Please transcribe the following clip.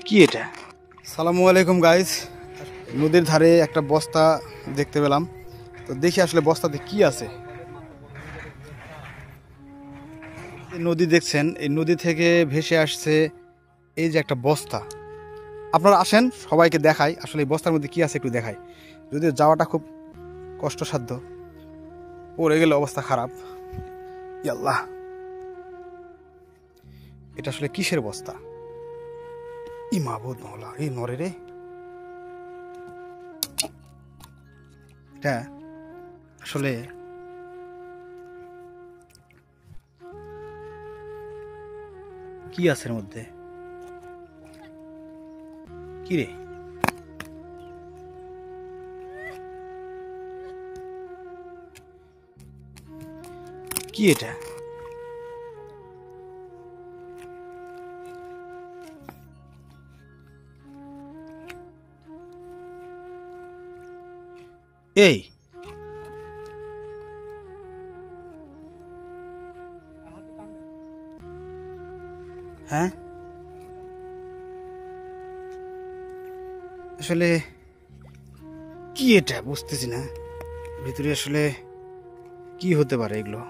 কি এটা? সালামু আলাইকুম গাইস। নদীর ধারে একটা বস্তা দেখতে পেলাম, তো দেখি আসলে বস্তাতে কি আছে। নদী দেখছেন, এই নদী থেকে ভেসে আসছে এই যে একটা বস্তা। আপনারা আসেন, সবাইকে দেখাই আসলে এই বস্তার মধ্যে কি আছে, একটু দেখাই। যদিও যাওয়াটা খুব কষ্টসাধ্য, পড়ে গেলে অবস্থা খারাপ। ইয়াল্লাহ, এটা আসলে কিসের বস্তা? ই মাবুদ মওলা, এই নরে রে, এটা আসলে কি আছে এর মধ্যে? কি রে? কি এটা? এই হ্যাঁ, আসলে কি এটা বুঝতেছি না, ভিতরে আসলে কি হতে পারে এগুলো।